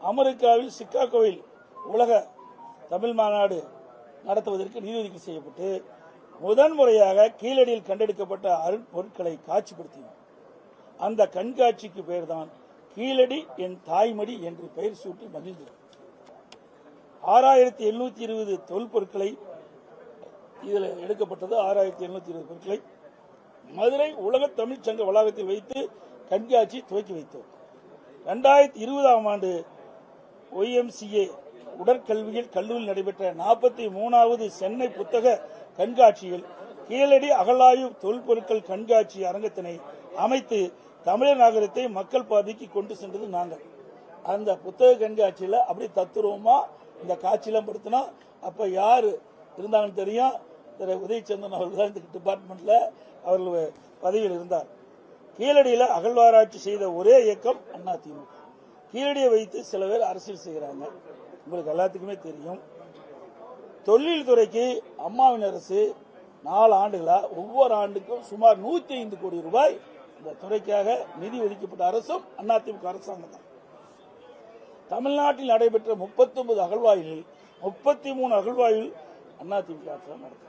அமெரிக்காவில் சிகாகோவில் உலக தமிழ் மாநாடு நடத்துவதற்கு நிதி ஒதுக்கீடு செய்யப்பட்டு முதன்முறையாக கீழடியில் கண்டெடுக்கப்பட்ட அருட்பொருட்களை காட்சிப்படுத்தினோம். அந்த கண்காட்சிக்கு பெயர் தான் கீழடி என் தாய்மடி என்று பெயர் சூட்டி மகிழ்ந்தது. 6720 தொல்பொருட்களை இதில் எடுக்கப்பட்டது. 6720 பொருட்களை மதுரை உலக தமிழ் சங்க வளாகத்தில் வைத்து கண்காட்சி துவக்கி வைத்தோம். 2020ஆம் ஆண்டு YMCA உடற்கல்வியில் கல்லூரியில் நடைபெற்ற 43வது சென்னை புத்தக கண்காட்சியில் கீழடி அகழாய்வு தொல்பொருட்கள் கண்காட்சி அரங்கத்தினை அமைத்து தமிழர் நாகரிகத்தை மக்கள் பாதைக்கு கொண்டு சென்றது நாங்கள். அந்த புத்தக கண்காட்சியில் அப்படி தத்துருவமா இந்த காட்சியெல்லாம் படுத்தினா அப்ப யாரு இருந்தாங்கன்னு தெரியும். திரு உதயச்சந்திரன் அவர்கள் தான் இந்த டிபார்ட்மெண்ட்ல அவர்கள் பதவியில் இருந்தார். கீழடியில் அகழ்வாராய்ச்சி செய்த ஒரே இயக்கம் அதிமுக. கீழடியை வைத்து சில பேர் அரசியல் செய்கிறாங்க. உங்களுக்கு எல்லாத்துக்குமே தெரியும். தொழில் துறைக்கு அம்மாவின் அரசு 4 ஆண்டுகளா ஒவ்வொரு ஆண்டுக்கும் சுமார் 105 கோடி ரூபாய் இந்த துறைக்காக நிதி ஒதுக்கப்பட்ட அரசும் அதிமுக அரசாங்கம் தான். தமிழ்நாட்டில் நடைபெற்ற 39 அகழ்வாய்வில் 33 அகழ்வாய்வில் அதிமுக அரசு நடத்தும்.